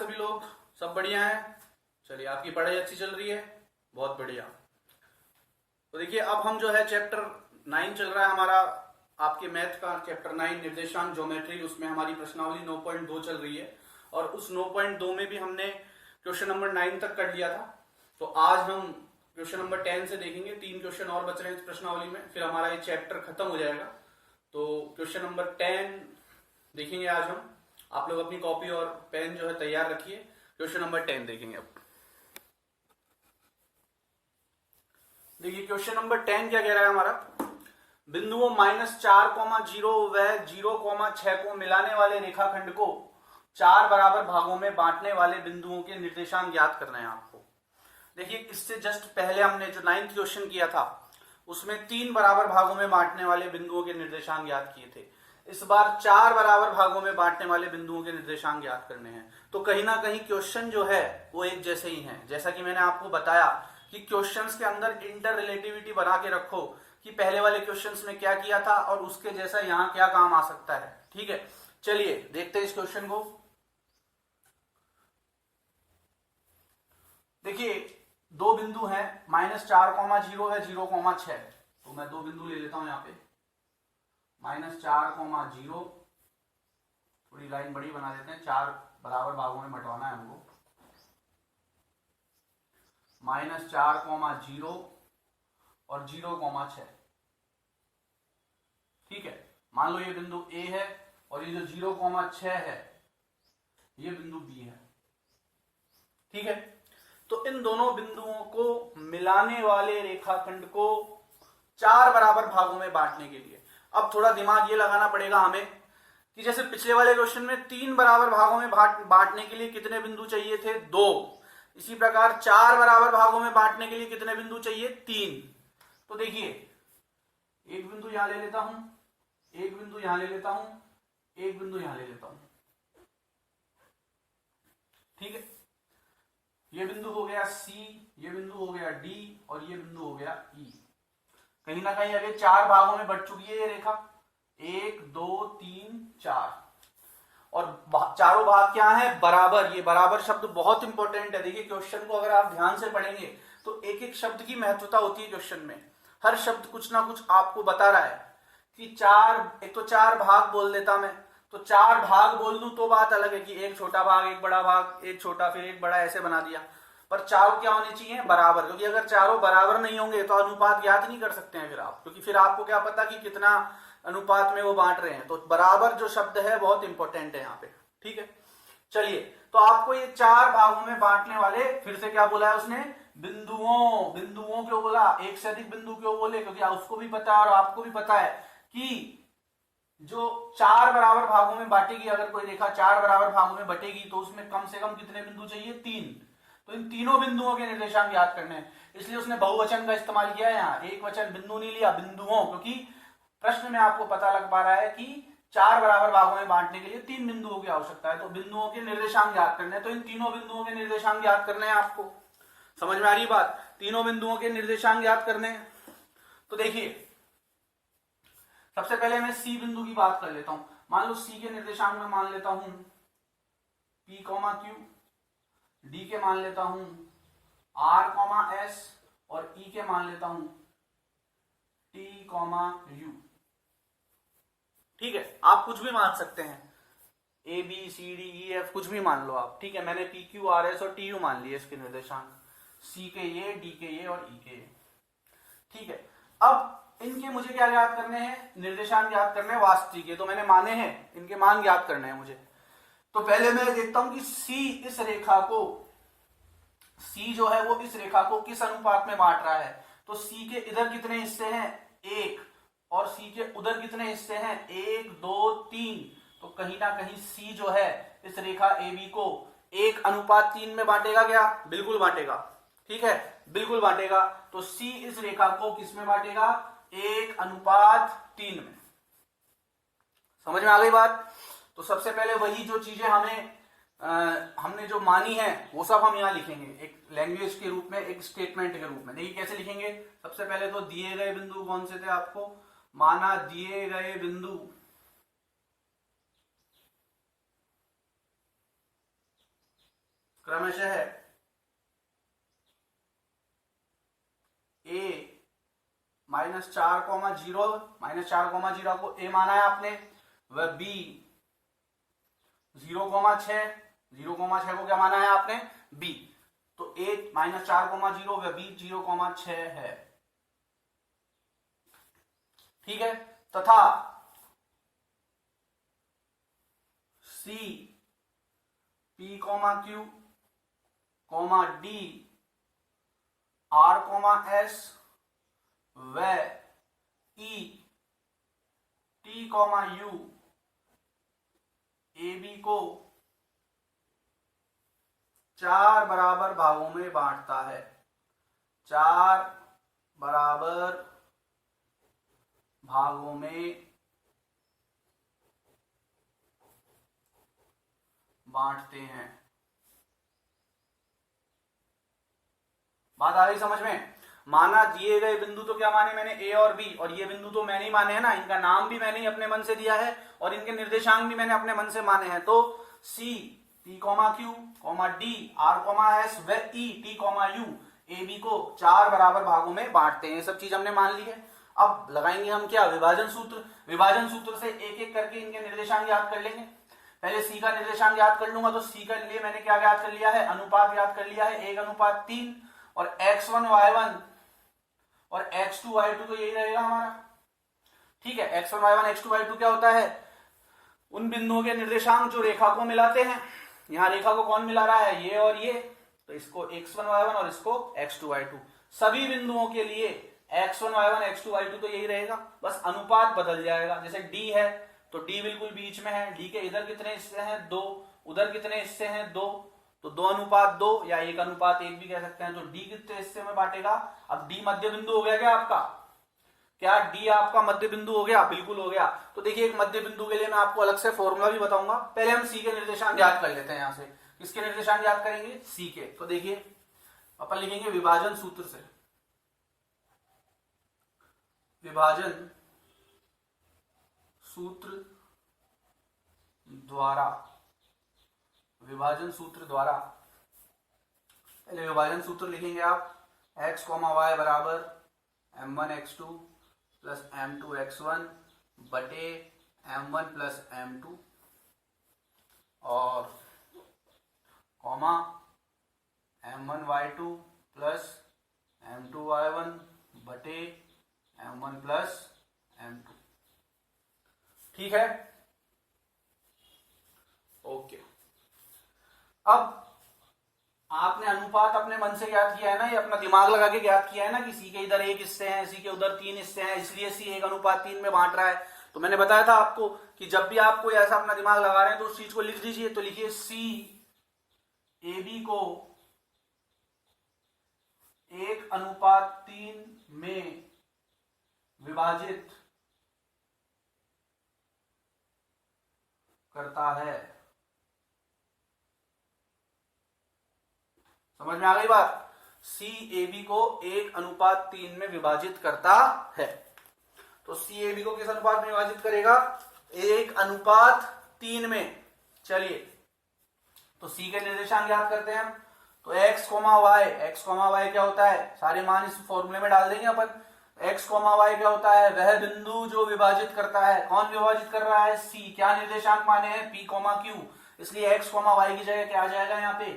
सभी लोग? सब बढ़िया है? चलिए, आपकी पढ़ाई अच्छी चल रही है, बहुत बढ़िया। तो देखिए, अब हम जो है चैप्टर 9 चल रहा है हमारा, आपके मैथ का चैप्टर 9 निर्देशांक ज्योमेट्री, उसमें हमारी प्रश्नावली 9.2 चल रही है और उस 9.2 में भी हमने क्वेश्चन नंबर 9 तक कर लिया था। तो आज हम क्वेश्चन नंबर 10 से देखेंगे, 3 क्वेश्चन और बच रहे हैं इस प्रश्नावली में, फिर हमारा ये चैप्टर खत्म हो जाएगा। तो क्वेश्चन नंबर 10 देखेंगे आज हम। आप लोग अपनी कॉपी और पेन जो है तैयार रखिए, क्वेश्चन नंबर 10 देखेंगे अब। देखिए क्वेश्चन नंबर 10 क्या कह रहा है हमारा, बिंदुओं -4,0 व 0,6 को मिलाने वाले रेखाखंड को 4 बराबर भागों में बांटने वाले बिंदुओं के निर्देशांक ज्ञात करने हैं आपको। देखिए, इससे जस्ट पहले हमने जो 9th क्वेश्चन किया था उसमें 3 बराबर भागों में बांटने वाले बिंदुओं के निर्देशांक ज्ञात किए थे। इस बार 4 बराबर भागों में बांटने वाले बिंदुओं के निर्देशांक ज्ञात करने हैं। तो कहीं ना कहीं क्वेश्चन जो है वो एक जैसे ही हैं। जैसा कि मैंने आपको बताया कि क्वेश्चंस के अंदर इंटर रिलेटिविटी बना के रखो कि पहले वाले क्वेश्चंस में क्या किया था और उसके जैसा यहाँ क्या काम आ सकता है। ठीक है, चलिए देखते हैं इस क्वेश्चन को। देखिए, दो बिंदु हैं, -4,0 है 0,6। तो मैं दो बिंदु ले लेता हूं यहाँ पे, -4,0, थोड़ी लाइन बड़ी बना देते हैं, 4 बराबर भागों में बंटवाना है हमको। -4,0 और 0,6। ठीक है, मान लो ये बिंदु ए है और ये जो 0,6 है ये बिंदु बी है। ठीक है, तो इन दोनों बिंदुओं को मिलाने वाले रेखाखंड को 4 बराबर भागों में बांटने के लिए अब थोड़ा दिमाग ये लगाना पड़ेगा हमें कि जैसे पिछले वाले क्वेश्चन में 3 बराबर भागों में बांटने के लिए कितने बिंदु चाहिए थे, 2। इसी प्रकार 4 बराबर भागों में बांटने के लिए कितने बिंदु चाहिए, 3। तो देखिए, एक बिंदु यहां ले लेता हूं, एक बिंदु यहां ले लेता हूं, एक बिंदु यहां ले लेता हूं। ठीक है, ये बिंदु हो गया सी, ये बिंदु हो गया डी और ये बिंदु हो गया ई। कहीं ना कहीं अगर 4 भागों में बट चुकी है ये रेखा, 1 2 3 4, और चारों भाग क्या है, बराबर। ये बराबर शब्द बहुत इंपॉर्टेंट है। देखिए, क्वेश्चन को अगर आप ध्यान से पढ़ेंगे तो एक एक शब्द की महत्वता होती है क्वेश्चन में। हर शब्द कुछ ना कुछ आपको बता रहा है कि 4, एक तो 4 भाग बोल देता मैं, तो 4 भाग बोल दूं तो बात अलग है कि एक छोटा भाग, एक बड़ा भाग, एक छोटा फिर एक बड़ा, ऐसे बना दिया। पर चारों क्या होने चाहिए, बराबर। क्योंकि अगर चारों बराबर नहीं होंगे तो अनुपात ज्ञात नहीं कर सकते हैं फिर आप, क्योंकि फिर आपको क्या पता कि कितना अनुपात में वो बांट रहे हैं। तो बराबर जो शब्द है बहुत इंपॉर्टेंट है यहाँ पे। ठीक है, चलिए, तो आपको ये 4 भागों में बांटने वाले, फिर से क्या बोला है उसने, बिंदुओं क्यों बोला, एक से अधिक बिंदु क्यों बोले, क्योंकि उसको भी पता है और आपको भी पता है कि जो 4 बराबर भागों में बांटेगी, अगर कोई रेखा 4 बराबर भागों में बटेगी तो उसमें कम से कम कितने बिंदु चाहिए, 3। तो इन तीनों बिंदुओं के निर्देशांक याद करने हैं, इसलिए उसने बहुवचन का इस्तेमाल किया है यहाँ, एक वचन बिंदु नहीं लिया, बिंदुओं। क्योंकि प्रश्न में आपको पता लग पा रहा है कि 4 बराबर भागों में बांटने के लिए 3 बिंदुओं की आवश्यकता है, तो बिंदुओं के निर्देशांक याद करने हैं। तो इन तीनों बिंदुओं के निर्देशांक याद करने हैं आपको। समझ में आ रही बात, तीनों बिंदुओं के निर्देशांक याद करने हैं। तो देखिए, सबसे पहले मैं सी बिंदु की बात कर लेता हूं। मान लो सी के निर्देशांक में मान लेता हूं P, Q, डी के मान लेता हूं R, S और E के मान लेता हूं T, U। ठीक है, आप कुछ भी मान सकते हैं, A, B, C, D, E, F कुछ भी मान लो आप। ठीक है, मैंने P, Q, R, S और TU मान लिए इसके निर्देशांक, C के ये, D के ये और E के ये। ठीक है, अब इनके मुझे क्या याद करने हैं, निर्देशांक याद करने हैं वास्तविक के। तो मैंने माने हैं, इनके मान याद करने हैं मुझे। तो पहले मैं देखता हूं कि सी इस रेखा को, सी जो है वो इस रेखा को किस अनुपात में बांट रहा है। तो सी के इधर कितने हिस्से हैं, 1, और सी के उधर कितने हिस्से हैं, 1 2 3। तो कहीं ना कहीं सी जो है इस रेखा AB को 1:3 में बांटेगा क्या, बिल्कुल बांटेगा। ठीक है, बिल्कुल बांटेगा। तो सी इस रेखा को किस में बांटेगा, 1:3 में। समझ में आ गई बात। तो सबसे पहले वही जो चीजें हमने जो मानी है वो सब हम यहां लिखेंगे, एक लैंग्वेज के रूप में, एक स्टेटमेंट के रूप में। देखिए कैसे लिखेंगे, सबसे पहले तो दिए गए बिंदु कौन से थे आपको, माना दिए गए बिंदु क्रमशः ए -4,0 -4,0 को ए माना है आपने, वह बी 0,6 0,6 को क्या माना है आपने, बी। तो ए -4,0 वह बी 0,6 है। ठीक है, तथा सी P, Q, D, R, S व E, T, U, AB को 4 बराबर भागों में बांटता है। 4 बराबर भागों में बांटते हैं। बात आ गई समझ में? माना दिए गए बिंदु तो क्या माने मैंने, ए और बी, और ये बिंदु तो मैंने ही माने हैं ना, इनका नाम भी मैंने ही अपने मन से दिया है और इनके निर्देशांक भी मैंने अपने मन से माने हैं। तो सी P, Q, D, R, S व E, T, U, AB को 4 बराबर भागों में बांटते हैं। ये सब चीज हमने मान ली है। अब लगाएंगे हम क्या, विभाजन सूत्र। विभाजन सूत्र से एक एक करके इनके निर्देशांक याद कर लेंगे। पहले सी का निर्देशांक याद कर लूंगा। तो सी के लिए मैंने क्या याद कर लिया है, अनुपात याद कर लिया है 1:3, और x1 y1 और x2 y2 तो यही रहेगा हमारा। ठीक है, x1 y1 x2 y2 क्या होता है, उन बिंदुओं के निर्देशांक जो रेखा को मिलाते हैं। यहां रेखा को कौन मिला रहा है, ये और ये, तो इसको x1 y1 और इसको x2 y2। सभी बिंदुओं के लिए x1 y1 x2 y2 तो यही रहेगा, बस अनुपात बदल जाएगा। जैसे d है तो d बिल्कुल बीच में है, d के इधर कितने हिस्से हैं 2, उधर कितने हिस्से हैं 2, तो 2:2 या 1:1 भी कह सकते हैं। तो d कितने हिस्से में बांटेगा। अब d मध्य बिंदु हो गया क्या आपका, क्या d आपका मध्य बिंदु हो गया, बिल्कुल हो गया। तो देखिए एक मध्य बिंदु के लिए मैं आपको अलग से फॉर्मूला भी बताऊंगा। पहले हम c के निर्देशांक याद कर लेते हैं। यहां से किसके निर्देशांक याद करेंगे, c के। तो देखिए अपन लिखेंगे विभाजन सूत्र से, विभाजन सूत्र द्वारा, विभाजन सूत्र द्वारा। पहले विभाजन सूत्र लिखेंगे आप, x, y बराबर m1 x2 plus m2 x1 बटे m1 प्लस m2 और comma m1 y2 plus m2 y1 बटे m1 प्लस m2। ठीक है, ओके। अब आपने अनुपात अपने मन से ज्ञात किया है ना, ये अपना दिमाग लगा के ज्ञात किया है ना कि सी के इधर 1 हिस्से हैं, सी के उधर 3 हिस्से हैं, इसलिए सी 1:3 में बांट रहा है। तो मैंने बताया था आपको कि जब भी आप कोई ऐसा अपना दिमाग लगा रहे हैं तो उस चीज को लिख दीजिए। तो लिखिए सी ए बी को 1:3 में विभाजित करता है। समझ में आ गई बात, सी ए बी को 1:3 में विभाजित करता है। तो सी ए बी को किस अनुपात में विभाजित करेगा, 1:3 में। चलिए तो सी के निर्देशांक याद करते हैं हम। तो x, y क्या होता है, सारे मान इस फॉर्मूले में डाल देंगे अपन। x, y क्या होता है, वह बिंदु जो विभाजित करता है। कौन विभाजित कर रहा है, c। क्या निर्देशांक माने हैं, p, q। इसलिए x, y की जगह क्या आ जाएगा यहाँ पे,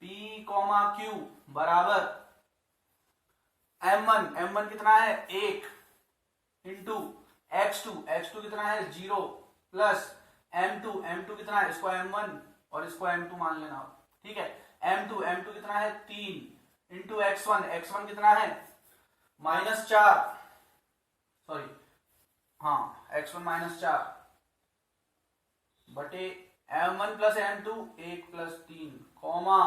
p, q बराबर m1 कितना है 1 इंटू x2 कितना है 0 प्लस m2 कितना है, इसको m1 और इसको m2 मान लेना। ठीक है, m2 कितना है 3 इंटू x1 कितना है -4, सॉरी हाँ x1 -4 बटे m1 plus m2 1 plus 3 comma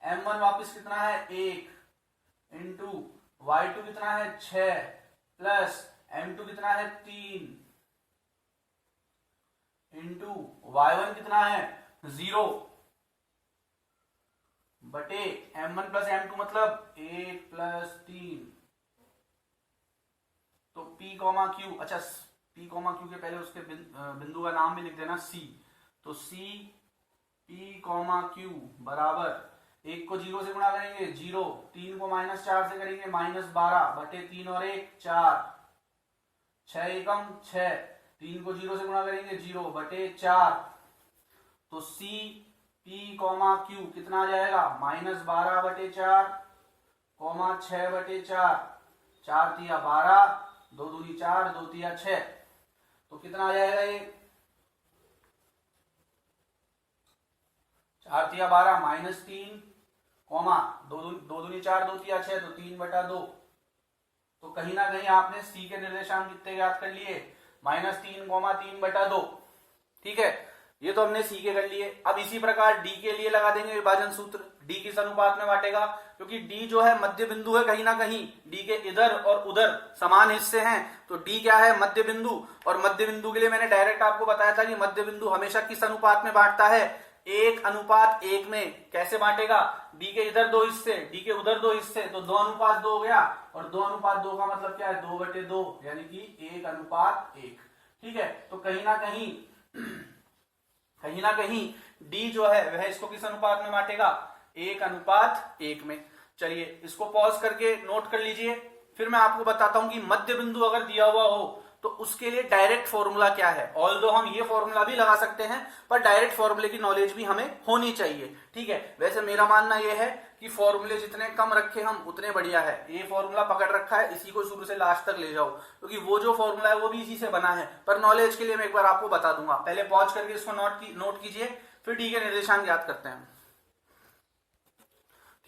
m1 वापिस कितना है 1 इंटू y2 कितना है 6 प्लस m2 कितना है 3 इंटू y1 कितना है 0 बटे m1 प्लस m2 मतलब 1 प्लस 3। तो P, Q, अच्छा P, Q के पहले उसके बिंदु का नाम भी लिख देना C। तो C, P, Q बराबर 1 को 0 से गुणा करेंगे 0, 3 को -4 से करेंगे -12 बटे 3 और 1 4, 6 एकम 6, 3 को 0 से गुणा करेंगे 0 बटे 4, तो C P Q कितना आ जाएगा -12 बटे 4, 6 बटे 4, 4 तिया 12, 2 दूनी 4, 2 तिया 6, तो कितना आ जाएगा ये 4 तिया 12 -3, दो दूनी 4, 2 तिया 6, तो 3 बटा 2। तो कहीं ना कहीं आपने C के निर्देशांक कितने याद कर लिए -3, 3 बटा 2। ठीक है, ये तो हमने C के कर लिए। अब इसी प्रकार D के लिए लगा देंगे विभाजन सूत्र। D किस अनुपात में बांटेगा, क्योंकि D जो है मध्य बिंदु है, कहीं ना कहीं D के इधर और उधर समान हिस्से हैं, तो D क्या है मध्य बिंदु। और मध्य बिंदु के लिए मैंने डायरेक्ट आपको बताया था कि मध्य बिंदु हमेशा किस अनुपात में बांटता है 1:1 में। कैसे बांटेगा, D के इधर 2 हिस्से, D के उधर 2 हिस्से, तो 2:2 हो गया, और 2:2 का मतलब क्या है 2/2, यानी कि 1:1। ठीक है, तो कहीं ना कहीं D जो है वह इसको किस अनुपात में बांटेगा 1:1 में। चलिए इसको पॉज करके नोट कर लीजिए, फिर मैं आपको बताता हूं कि मध्य बिंदु अगर दिया हुआ हो तो उसके लिए डायरेक्ट फॉर्मूला क्या है। ऑल्दो हम ये फॉर्मूला भी लगा सकते हैं, पर डायरेक्ट फॉर्मूले की नॉलेज भी हमें होनी चाहिए। ठीक है, वैसे मेरा मानना यह है कि फॉर्मूले जितने कम रखे हम उतने बढ़िया है। ये फॉर्मूला पकड़ रखा है, इसी को शुरू से लास्ट तक ले जाओ, क्योंकि वो जो फॉर्मूला है वो भी इसी से बना है, पर नॉलेज के लिए मैं एक बार आपको बता दूंगा। पहले पॉज करके इसको नोट कीजिए, फिर डी के निर्देशांक याद करते हैं।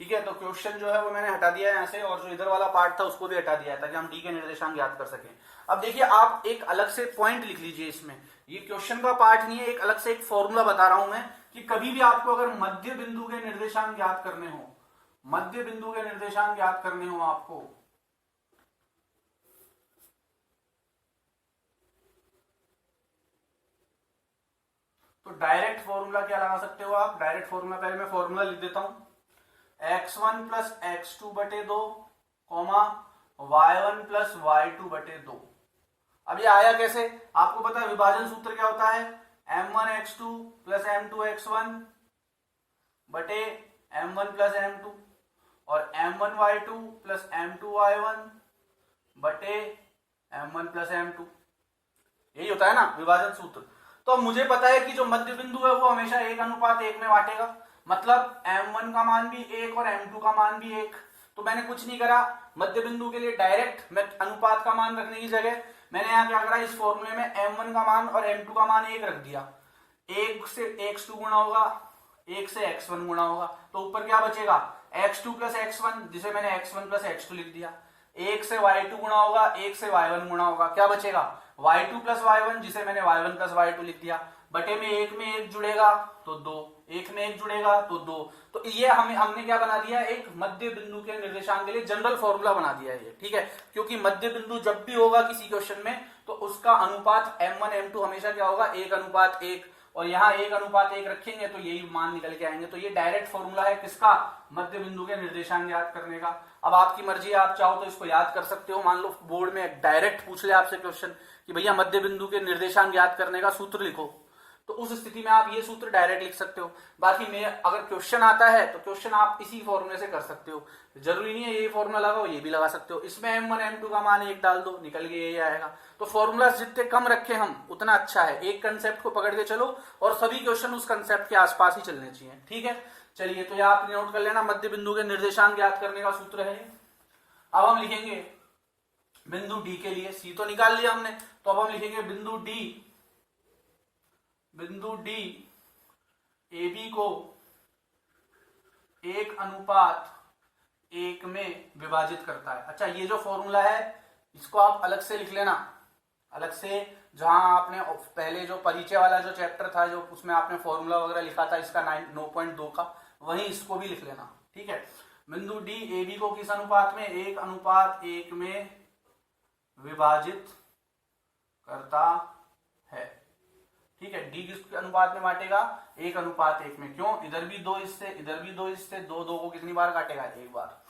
ठीक है, तो क्वेश्चन जो है वो मैंने हटा दिया है यहाँ से, और जो इधर वाला पार्ट था उसको भी हटा दिया है, ताकि हम डी के निर्देशांक याद कर सकें। अब देखिए, आप एक अलग से पॉइंट लिख लीजिए इसमें, ये क्वेश्चन का पार्ट नहीं है, एक अलग से एक फॉर्मूला बता रहा हूं मैं, कि कभी भी आपको अगर मध्य बिंदु के निर्देशांक याद करने हो, मध्य बिंदु के निर्देशांक याद करने हो आपको, तो डायरेक्ट फॉर्मूला क्या लगा सकते हो आप। डायरेक्ट फॉर्मूला, पहले मैं फॉर्मूला लिख देता हूं, x1 प्लस x2 बटे 2, y1 प्लस y2 बटे 2। अब ये आया कैसे, आपको पता है विभाजन सूत्र क्या होता है, m1x2 प्लस m2x1 बटे m1 प्लस m2, और m1y2 प्लस m2y1 बटे m1 प्लस m2। यही होता है ना विभाजन सूत्र। तो मुझे पता है कि जो मध्य बिंदु है वो हमेशा 1:1 में बांटेगा, मतलब m1 का मान भी 1 और m2 का मान भी 1। तो मैंने कुछ नहीं करा, मध्य बिंदु के लिए डायरेक्ट मैं अनुपात का मान रखने की जगह मैंने यहाँ क्या करा, इस फॉर्मूले में m1 का मान और m2 का मान 1 रख दिया। 1 से x2 गुणा होगा, 1 से x1 गुणा होगा, तो ऊपर क्या बचेगा x2 प्लस x1, जिसे मैंने x1 प्लस x2 लिख दिया। 1 से y2 गुणा होगा, 1 से y1 गुणा होगा, क्या बचेगा y2 प्लस y1, जिसे मैंने y1 प्लस y2 लिख दिया। बटे में 1 में 1 जुड़ेगा तो 2, 1 में 1 जुड़ेगा तो 2। तो ये हमने क्या बना दिया, एक मध्य बिंदु के निर्देशांक के लिए जनरल फॉर्मूला बना दिया है ये। ठीक है, क्योंकि मध्य बिंदु जब भी होगा किसी क्वेश्चन में तो उसका अनुपात m1 m2 हमेशा क्या होगा 1:1, और यहाँ 1:1 रखेंगे तो यही मान निकल के आएंगे। तो ये डायरेक्ट फॉर्मूला है किसका, मध्य बिंदु के निर्देशांक याद करने का। अब आपकी मर्जी है, आप चाहो तो इसको याद कर सकते हो। मान लो बोर्ड में डायरेक्ट पूछ ले आपसे क्वेश्चन कि भैया मध्य बिंदु के निर्देशांक याद करने का सूत्र लिखो, तो उस स्थिति में आप ये सूत्र डायरेक्ट लिख सकते हो। बाकी में अगर क्वेश्चन आता है तो क्वेश्चन आप इसी फॉर्मूले से कर सकते हो, जरूरी नहीं है ये फॉर्मूला लगाओ, ये भी लगा सकते हो। इसमें m1 m2 का मान 1 डाल दो, निकल के यही आएगा। तो फॉर्मूला जितने कम रखे हम उतना अच्छा है। एक कंसेप्ट को पकड़ के चलो और सभी क्वेश्चन उस कंसेप्ट के आसपास ही चलने चाहिए। ठीक है, चलिए तो यह आप नोट कर लेना, मध्य बिंदु के निर्देशांक याद करने का सूत्र है। अब हम लिखेंगे बिंदु डी के लिए, सी तो निकाल लिया हमने, तो अब हम लिखेंगे बिंदु डी ए बी को 1:1 में विभाजित करता है। अच्छा, ये जो फॉर्मूला है इसको आप अलग से लिख लेना, अलग से जहां आपने पहले जो परिचय वाला जो चैप्टर था जो उसमें आपने फॉर्मूला वगैरह लिखा था इसका 9.2 का, वहीं इसको भी लिख लेना। ठीक है, बिंदु डी ए बी को किस अनुपात में 1:1 में विभाजित करता है। ठीक है, डी किस अनुपात में बांटेगा 1:1 में। क्यों, इधर भी 2 हिस्से, इधर भी 2 हिस्से, 2 को कितनी बार काटेगा, 1 बार।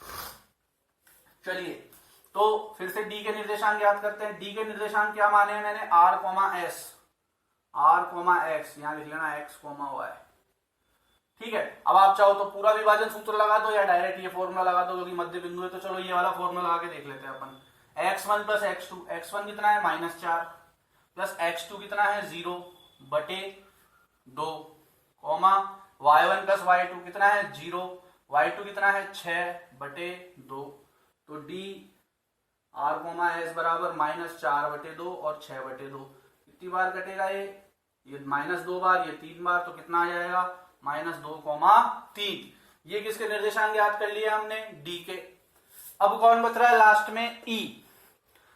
चलिए तो फिर से डी के निर्देशांक याद करते हैं। डी के निर्देशांक क्या माने हैं मैंने, r, s, यहां लिख लेना x, y। ठीक है, अब आप चाहो तो पूरा विभाजन सूत्र लगा दो या डायरेक्ट ये फॉर्मूला लगा दो, क्योंकि मध्य बिंदु है। तो चलो ये वाला फॉर्मूला लगा के देख लेते हैं अपन। x1 प्लस x2, x1 कितना है -4 प्लस x2 कितना है 0 बटे 2 कॉमा y1 प्लस y2 कितना है 0, y2 कितना है 6 बटे 2। तो d r कोमा s बराबर -4 बटे 2 और 6 बटे 2। कितनी बार कटेगा ये -2 बार, ये 3 बार, तो कितना आ जाएगा -2,3। ये किसके निर्देशांक याद कर लिए हमने, d के। अब कौन बच रहा है लास्ट में, e।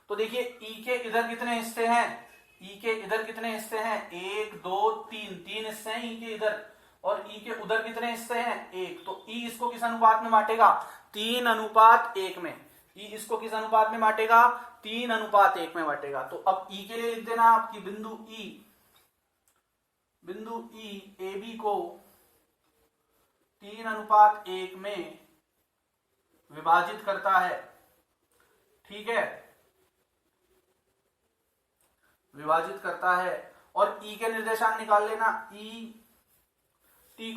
तो देखिए e के इधर कितने हिस्से हैं, e के इधर कितने हिस्से हैं 1 2 3 हिस्से हैं e के इधर, और e के उधर कितने हिस्से हैं 1। तो e इसको किस अनुपात में बांटेगा, 3:1 में। e इसको किस अनुपात में बांटेगा, 3:1 में बांटेगा। तो अब e के लिए लिख देना आपकी बिंदु e AB को 3:1 में विभाजित करता है, ठीक है, विभाजित करता है। और E के निर्देशांक निकाल लेना, E T, U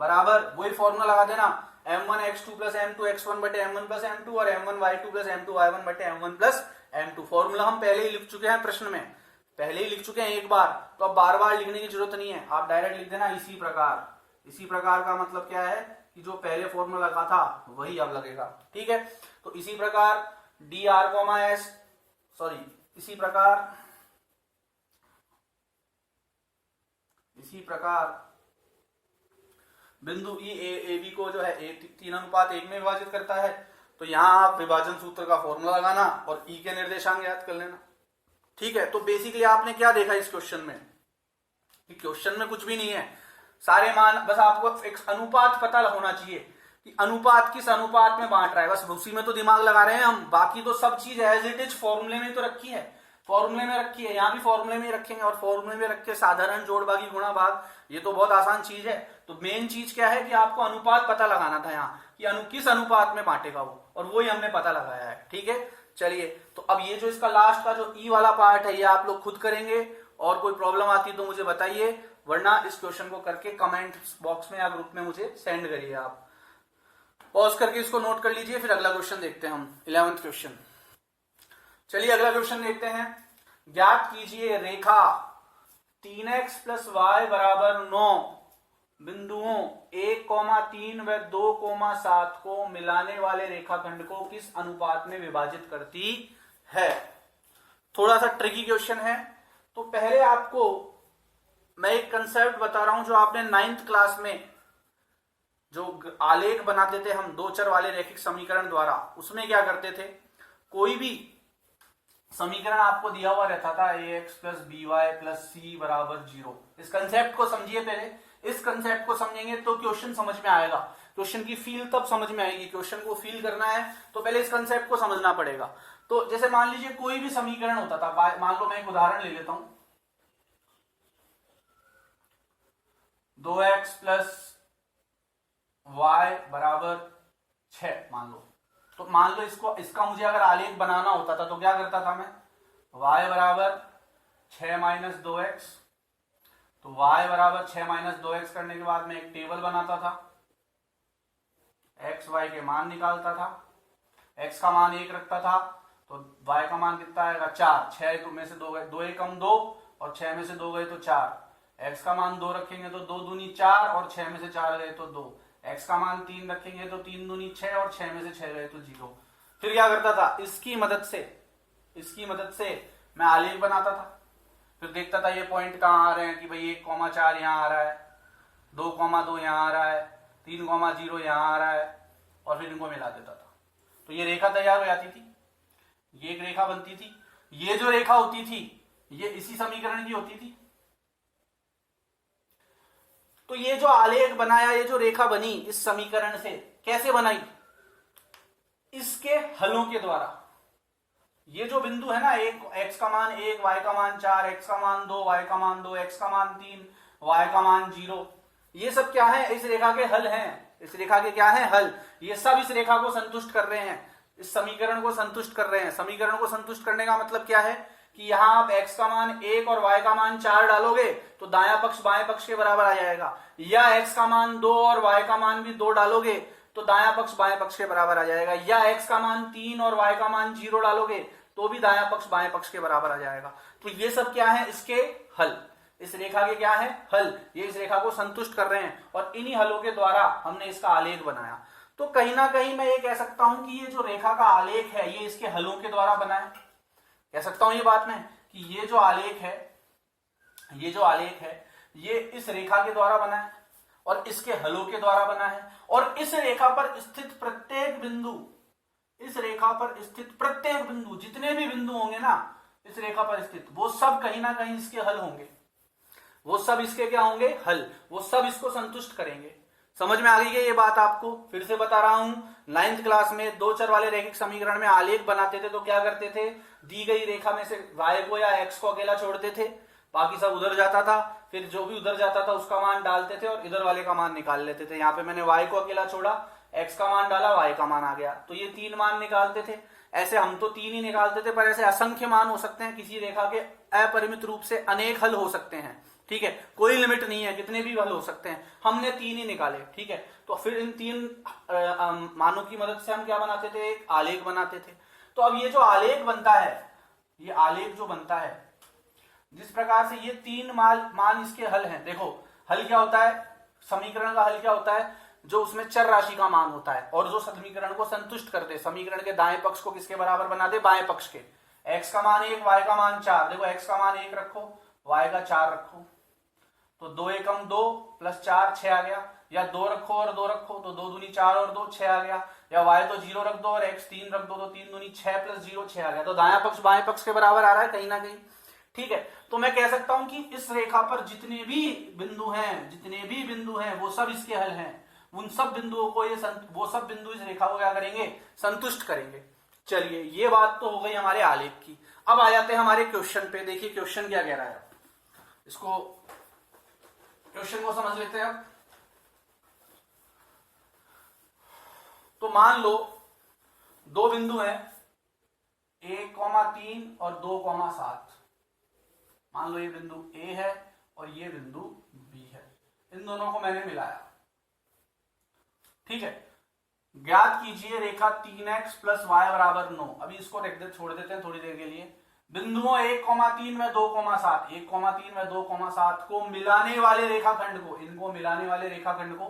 बराबर वही फॉर्मूला लगा देना, m1 x2 plus m2 x1 बटे m1 प्लस m2 और m1 y2 plus m2 y1 बटे m1 प्लस m2। फॉर्मूला हम पहले ही लिख चुके हैं, प्रश्न में पहले ही लिख चुके हैं एक बार, तो अब बार बार लिखने की जरूरत नहीं है, आप डायरेक्ट लिख देना इसी प्रकार। इसी प्रकार का मतलब क्या है कि जो पहले फॉर्मूला लगा था वही अब लगेगा, ठीक है। तो इसी प्रकार dr कोमा s, सॉरी इसी प्रकार बिंदु E AB को जो है 3:1 में विभाजित करता है। तो यहां आप विभाजन सूत्र का फॉर्मूला लगाना और E के निर्देशांक याद कर लेना, ठीक है। तो बेसिकली आपने क्या देखा इस क्वेश्चन में, कि क्वेश्चन में कुछ भी नहीं है, सारे मान, बस आपको एक अनुपात पता होना चाहिए कि अनुपात किस अनुपात में बांट रहा है, बस उसी में तो दिमाग लगा रहे हैं हम। बाकी तो सब चीज एज इट इज फॉर्मूले में तो रखी है, फॉर्मूले में रखी है, यहाँ भी फॉर्मूले में रखेंगे और फॉर्मूले में रख के साधारण जोड़ भागी गुणा भाग, ये तो बहुत आसान चीज है। तो मेन चीज क्या है कि आपको अनुपात पता लगाना था यहाँ, कि किस अनुपात में बांटेगा वो, और वो ही हमने पता लगाया है, ठीक है। चलिए, तो अब ये जो इसका लास्ट का जो ई वाला पार्ट है ये आप लोग खुद करेंगे, और कोई प्रॉब्लम आती तो मुझे बताइए, वरना इस क्वेश्चन को करके कमेंट बॉक्स में या ग्रुप में मुझे सेंड करिए। आप पॉज करके इसको नोट कर लीजिए, फिर अगला क्वेश्चन देखते हैं हम, 11th क्वेश्चन। चलिए अगला क्वेश्चन देखते हैं। ज्ञात कीजिए रेखा 3x प्लस y बराबर 9 बिंदुओं 1,3 व 2,7 को मिलाने वाले रेखाखंड को किस अनुपात में विभाजित करती है। थोड़ा सा ट्रिकी क्वेश्चन है, तो पहले आपको मैं एक कंसेप्ट बता रहा हूं जो आपने 9th क्लास में जो आलेख बनाते थे हम 2 चर वाले रैखिक समीकरण द्वारा, उसमें क्या करते थे, कोई भी समीकरण आपको दिया हुआ रहता था ax plus by plus c बराबर 0। इस कंसेप्ट को समझिए पहले, इस कंसेप्ट को समझेंगे तो क्वेश्चन समझ में आएगा, क्वेश्चन की फील तब समझ में आएगी। क्वेश्चन को फील करना है तो पहले इस कंसेप्ट को समझना पड़ेगा। तो जैसे मान लीजिए कोई भी समीकरण होता था, मान लो मैं एक उदाहरण ले लेता हूं, 2x प्लस y बराबर 6 मान लो। तो मान लो इसका मुझे अगर आलेख बनाना होता था तो क्या करता था मैं, y बराबर 6 माइनस 2x, तो y बराबर 6 माइनस 2x करने के बाद मैं एक टेबल बनाता था, x y के मान निकालता था, x का मान 1 रखता था तो y का मान कितना आएगा 4, 6 में से 2 गए, 2 एकम 2 और 6 में से 2 गए तो 4, x का मान 2 रखेंगे तो 2 दूनी 4 और 6 में से 4 गए तो 2, x का मान 3 रखेंगे तो 3 दूनी 6 और 6 में से 6 गए तो 0। फिर क्या करता था, इसकी मदद से मैं आलेख बनाता था, फिर देखता था ये पॉइंट कहाँ आ रहे हैं कि भाई 1,4 यहाँ आ रहा है, 2,2 यहाँ आ रहा है, 3,0 यहाँ आ रहा है, और फिर इनको मिला देता था। तो ये रेखा तैयार हो जाती थी, ये एक रेखा बनती थी। ये जो रेखा होती थी ये इसी समीकरण की होती थी। तो ये जो आलेख बनाया, ये जो रेखा बनी इस समीकरण से, कैसे बनाई, इसके हलों के द्वारा। ये जो बिंदु है ना, एक x का मान 1, y का मान 4, x का मान 2, y का मान 2, x का मान 3, y का मान 0, ये सब क्या है, इस रेखा के हल हैं। इस रेखा के क्या है, हल। ये सब इस रेखा को संतुष्ट कर रहे हैं, इस समीकरण को संतुष्ट कर रहे हैं। समीकरण को संतुष्ट करने का मतलब क्या है कि यहाँ आप x का मान 1 और y का मान 4 डालोगे तो दायां पक्ष बाएं पक्ष के बराबर आ जाएगा, या x का मान 2 और y का मान भी 2 डालोगे तो दायां पक्ष बाएं पक्ष के बराबर आ जाएगा, या x का मान 3 और y का मान 0 डालोगे तो भी दायां पक्ष बाएं पक्ष के बराबर आ जाएगा। तो ये सब क्या है, इसके हल, इस रेखा के क्या है, हल। ये इस रेखा को संतुष्ट कर रहे हैं और इन्हीं हलों के द्वारा हमने इसका आलेख बनाया। तो कहीं ना कहीं मैं ये कह सकता हूं कि ये जो रेखा का आलेख है ये इसके हलों के द्वारा बना है। कह सकता हूं ये बात मैं कि ये जो आलेख है, ये जो आलेख है ये इस रेखा के द्वारा बना है और इसके हलों के द्वारा बना है, और इस रेखा पर स्थित प्रत्येक बिंदु, इस रेखा पर स्थित प्रत्येक बिंदु, जितने भी बिंदु होंगे ना इस रेखा पर स्थित, वो सब कहीं ना कहीं इसके हल होंगे, वो सब इसके क्या होंगे, हल, वो सब इसको संतुष्ट करेंगे। समझ में आ गई है ये बात आपको? फिर से बता रहा हूं, 9th क्लास में दो चर वाले रैखिक समीकरण में आलेख बनाते थे तो क्या करते थे, दी गई रेखा में से y को या x को अकेला छोड़ते थे, बाकी सब उधर जाता था, फिर जो भी उधर जाता था उसका मान डालते थे और इधर वाले का मान निकाल लेते थे। यहाँ पे मैंने y को अकेला छोड़ा, x का मान डाला, y का मान आ गया, तो ये 3 मान निकालते थे। ऐसे हम तो 3 ही निकालते थे, पर ऐसे असंख्य मान हो सकते हैं, किसी रेखा के अपरिमित रूप से अनेक हल हो सकते हैं, ठीक है, कोई लिमिट नहीं है, कितने भी हल हो सकते हैं, हमने 3 ही निकाले, ठीक है। तो फिर इन 3 मानों की मदद से हम क्या बनाते थे, एक आलेख बनाते थे। तो अब ये जो आलेख बनता है, ये आलेख जो बनता है, जिस प्रकार से ये 3 मान इसके हल हैं, देखो हल क्या होता है, समीकरण का हल क्या होता है, जो उसमें चर राशि का मान होता है और जो समीकरण को संतुष्ट कर दे, समीकरण के दाएं पक्ष को किसके बराबर बना दे, बाएं पक्ष के। x का मान 1, y का मान 4, देखो x का मान 1 रखो, y का 4 रखो, तो 2 एकम 2 प्लस 4 6 आ गया, या 2 रखो और 2 रखो तो 2 दूनी 4 और 2 6 आ गया, या y तो 0 रख दो और x 3 रख दो तो 3 दूनी 6 प्लस 0 6 आ गया। तो दायां पक्ष बाएं पक्ष के बराबर आ रहा है कहीं ना कहीं, ठीक है। तो मैं कह सकता हूं कि इस रेखा पर जितने भी बिंदु हैं, जितने भी बिंदु हैं वो सब इसके हल हैं, उन सब बिंदुओं को वो सब बिंदु इस रेखा को क्या करेंगे, संतुष्ट करेंगे। चलिए ये बात तो हो गई हमारे आलेख की। अब आ जाते हैं हमारे क्वेश्चन पे। देखिए क्वेश्चन क्या कह रहा है, इसको क्वेश्चन को समझ लेते हैं अब। तो मान लो दो बिंदु हैं 1,3 और 2,7। मान लो ये बिंदु A है और ये बिंदु B है, इन दोनों को मैंने मिलाया, ठीक है। ज्ञात कीजिए रेखा 3x प्लस वाई बराबर 9। अभी इसको छोड़ देते हैं थोड़ी देर के लिए। बिंदुओं 1,3 में 2,7, 1,3 में 2,7 को मिलाने वाले रेखाखंड को, इनको मिलाने वाले रेखाखंड को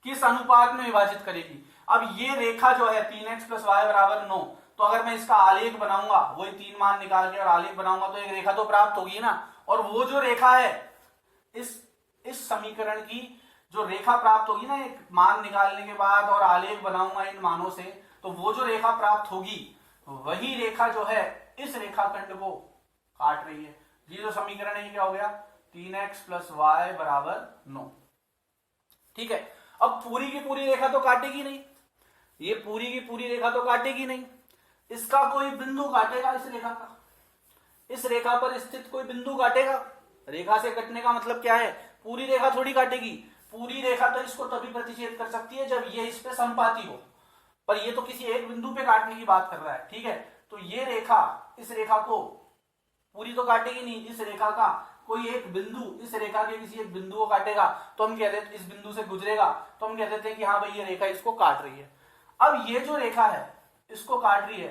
किस अनुपात में विभाजित करेगी। अब ये रेखा जो है 3x प्लस वाई बराबर 9, तो अगर मैं इसका आलेख बनाऊंगा, वही 3 मान निकाल के और आलेख बनाऊंगा तो एक रेखा तो प्राप्त होगी ना। और वो जो रेखा है, इस समीकरण की जो रेखा प्राप्त होगी ना, एक मान निकालने के बाद और आलेख बनाऊंगा इन मानों से, तो वो जो रेखा प्राप्त होगी वही रेखा जो है इस रेखाखंड को काट रही है। ये जो समीकरण है क्या हो गया, 3x प्लस वाई बराबर 9, ठीक है। अब पूरी की पूरी रेखा तो काटेगी नहीं, ये पूरी की पूरी रेखा तो काटेगी नहीं, इसका कोई बिंदु काटेगा, इस रेखा का, इस रेखा पर स्थित कोई बिंदु काटेगा। रेखा से कटने का मतलब क्या है, पूरी रेखा थोड़ी काटेगी, पूरी रेखा तो इसको तभी प्रतिच्छेद कर सकती है जब ये इस पे संपाती हो, पर ये तो किसी एक बिंदु पे काटने की बात कर रहा है, ठीक है। तो ये रेखा इस रेखा को पूरी तो काटेगी नहीं, इस रेखा का कोई एक बिंदु इस रेखा के किसी एक बिंदु को काटेगा, तो हम कहते हैं इस बिंदु से गुजरेगा तो हम कहते हैं कि हाँ भाई ये रेखा इसको काट रही है। अब ये जो रेखा है इसको काट रही है,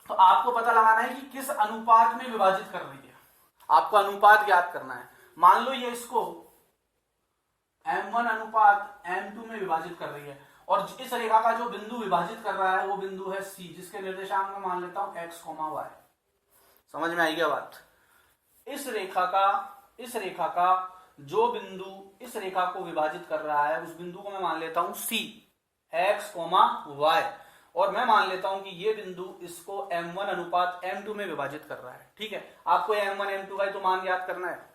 तो आपको पता लगाना है कि किस अनुपात में विभाजित कर रही है, आपको अनुपात ज्ञात करना है। मान लो ये इसको m1 अनुपात m2 में विभाजित कर रही है, और इस रेखा का जो बिंदु विभाजित कर रहा है वो बिंदु है C, जिसके निर्देशांक में मान लेता हूं x, y। समझ में आई क्या बात? इस रेखा का जो बिंदु इस रेखा को विभाजित कर रहा है उस बिंदु को मैं मान लेता हूं C, x, y, और मैं मान लेता हूं कि ये बिंदु इसको m1 अनुपात m2 में विभाजित कर रहा है, ठीक है। आपको m1 m2 का तो मान याद करना है।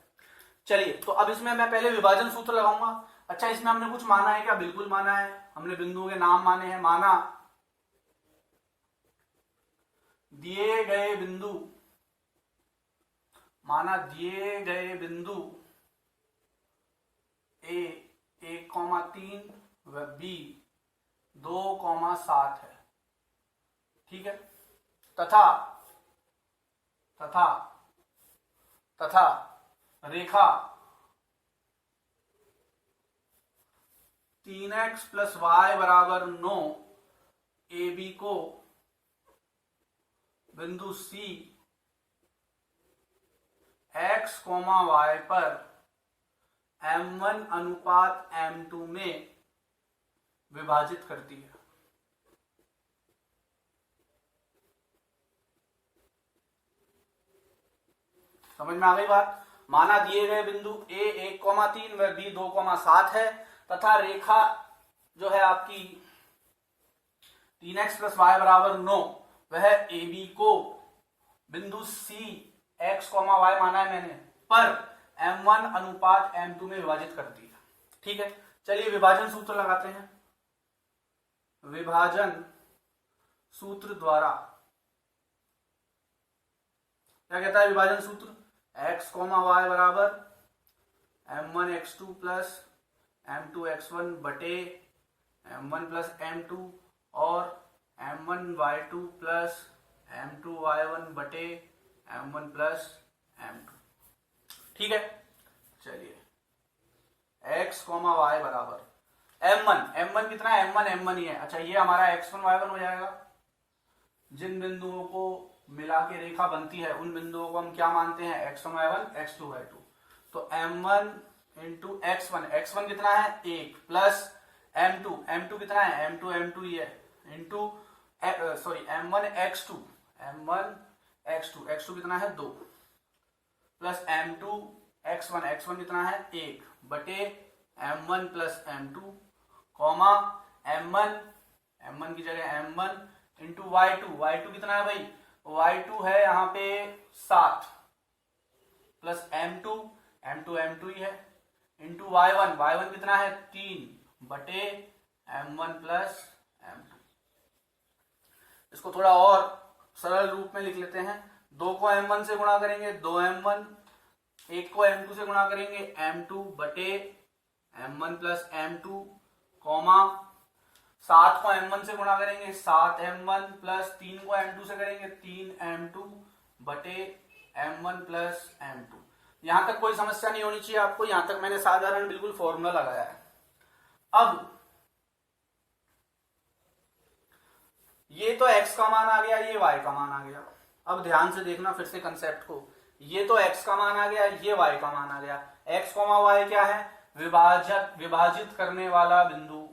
चलिए तो अब इसमें मैं पहले विभाजन सूत्र लगाऊंगा। अच्छा इसमें हमने कुछ माना है क्या? बिल्कुल माना है, हमने बिंदुओं के नाम माने हैं। माना दिए गए बिंदु A 1,3 व B 2,7 है, ठीक है, तथा तथा रेखा 3x + y = 9 AB को बिंदु C x, y पर m1:m2 में विभाजित करती है। समझ में आ गई बात? माना दिए गए बिंदु A 1,3 व B 2,7 है तथा रेखा जो है आपकी 3x + y = 9 वह AB को बिंदु C x, y माना है मैंने पर m1:m2 में विभाजित करती है। ठीक है, चलिए विभाजन सूत्र लगाते हैं। विभाजन सूत्र द्वारा क्या कहता है विभाजन सूत्र? x, y बराबर m1x2 + m2x1 बटे m1 + m2 और m1y2 + m2y1 बटे m1 + m2। ठीक है, चलिए x, y बराबर m1 कितना है? m1 ही है। अच्छा, ये हमारा x1 y1 हो जाएगा। जिन बिंदुओं को मिला के रेखा बनती है उन बिंदुओं को हम क्या मानते हैं? x1 y1 x2 y2। तो m1 × x1 कितना है? 1 प्लस m2 कितना है? m2 ही है इंटू m1 x2 कितना है? 2 प्लस m2 x1 कितना है? 1 बटे m1 + m2 कॉमा m1 की जगह m1 इंटू y2 कितना है भाई? y2 है यहाँ पे 7 प्लस m2 ही है इंटू y1 कितना है? 3 बटे m1 + m2। इसको थोड़ा और सरल रूप में लिख लेते हैं। 2 को m1 से गुणा करेंगे 2m1, 1 को m2 से गुणा करेंगे m2 बटे m1 + m2 कॉमा 7 को m1 से गुणा करेंगे 7m1 प्लस 3 को m2 से करेंगे 3m2 बटे m1 + m2। यहां तक कोई समस्या नहीं होनी चाहिए आपको। यहां तक मैंने साधारण बिल्कुल फॉर्मूला लगाया है। अब ये तो x का मान आ गया, ये y का मान आ गया। अब ध्यान से देखना फिर से कंसेप्ट को। ये तो x का मान आ गया, ये y का मान आ गया। x, y क्या है? विभाजित करने वाला बिंदु।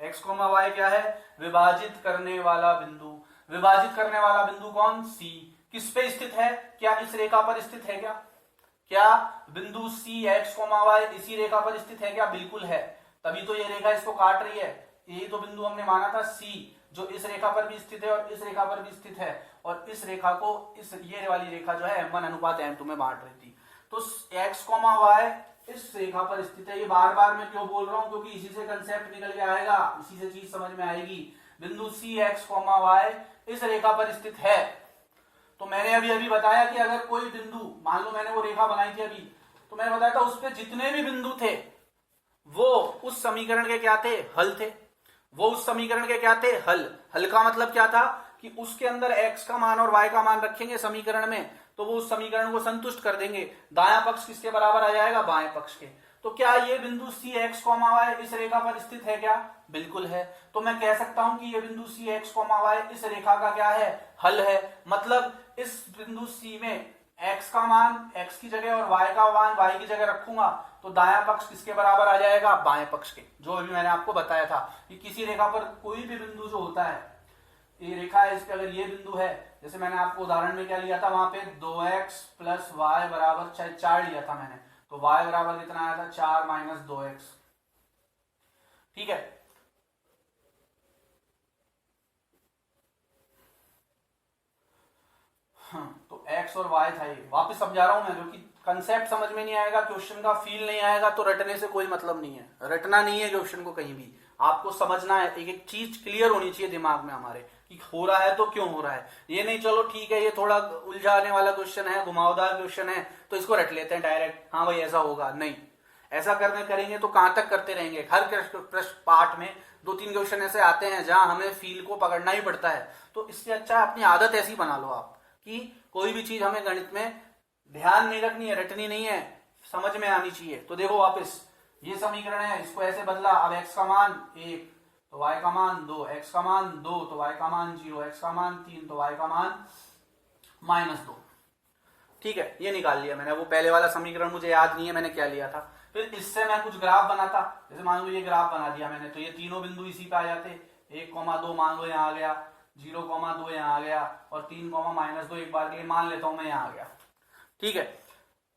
x, y क्या है? विभाजित करने वाला बिंदु। विभाजित करने वाला बिंदु कौन? C। किस पे स्थित है? क्या इस रेखा पर स्थित है? क्या बिंदु C x, y इसी रेखा पर स्थित है? क्या बिल्कुल है, तभी तो ये रेखा इसको काट रही है। ये तो बिंदु हमने माना था C जो इस रेखा पर भी स्थित है और इस रेखा पर भी स्थित है, और इस रेखा को ये वाली रेखा जो है m1:m2 में बांट रही थी। तो x, y इस रेखा पर स्थित है। ये बार बार मैं क्यों बोल रहा हूं? क्योंकि इसी से कंसेप्ट निकल के आएगा, इसी से चीज समझ में आएगी। बिंदु C x, y इस रेखा पर स्थित है। तो मैंने अभी बताया कि अगर कोई बिंदु, मान लो मैंने वो रेखा बनाई थी अभी, तो मैंने बताया था उस पर जितने भी बिंदु थे वो उस समीकरण के क्या थे? हल थे। वो उस समीकरण के क्या थे? हल का मतलब क्या था कि उसके अंदर x का मान और y का मान रखेंगे समीकरण में, तो वो उस समीकरण को संतुष्ट कर देंगे। दायां पक्ष किसके बराबर आ जाएगा? बाएं पक्ष के। तो क्या ये बिंदु C x, y इस रेखा पर स्थित है? क्या बिल्कुल है। तो मैं कह सकता हूं कि ये बिंदु C x, y इस रेखा का क्या है? हल है। मतलब इस बिंदु C में x का मान x की जगह और y का मान y की जगह रखूंगा तो दायां पक्ष किसके बराबर आ जाएगा? बाएं पक्ष के। जो अभी मैंने आपको बताया था कि किसी रेखा पर कोई भी बिंदु जो होता है, ये रेखा है, इस पे अगर ये बिंदु है, जैसे मैंने आपको उदाहरण में क्या लिया था, वहां पे 2x + y बराबर 4 लिया था मैंने, तो y बराबर कितना आया था? 4 - 2x। ठीक है, तो x और y था। ये वापस समझा रहा हूं मैं, क्योंकि कंसेप्ट समझ में नहीं आएगा, क्वेश्चन का फील नहीं आएगा तो रटने से कोई मतलब नहीं है। रटना नहीं है क्वेश्चन को कहीं भी, आपको समझना है। एक एक चीज क्लियर होनी चाहिए दिमाग में हमारे कि हो रहा है तो क्यों हो रहा है। ये नहीं चलो ठीक है ये थोड़ा उलझाने वाला क्वेश्चन है, घुमावदार क्वेश्चन है, तो इसको रट लेते हैं डायरेक्ट, हाँ भाई ऐसा होगा। नहीं, ऐसा करेंगे तो कहां तक करते रहेंगे। हर प्रश्न पाठ में 2-3 क्वेश्चन ऐसे आते हैं जहां हमें फील को पकड़ना ही पड़ता है। तो इससे अच्छा अपनी आदत ऐसी बना लो आप कि कोई भी चीज हमें गणित में ध्यान नहीं रखनी है, रटनी नहीं है, समझ में आनी चाहिए। तो देखो वापस ये समीकरण है, इसको ऐसे बदला, अब x का मान 1 तो y का मान 2, x का मान 2 तो y का मान 0, x का मान 3 तो y का मान -2। ठीक है, ये निकाल लिया मैंने। वो पहले वाला समीकरण मुझे याद नहीं है मैंने क्या लिया था। फिर इससे मैं कुछ ग्राफ बनाता, जैसे मान लो ये ग्राफ बना दिया मैंने, तो ये तीनों बिंदु इसी पे आ जाते। 1,2 मान लो यहाँ आ गया, 0,2 यहाँ आ गया, और 3,-2 एक बार के लिए मान लेता हूं मैं यहाँ आ गया। ठीक है,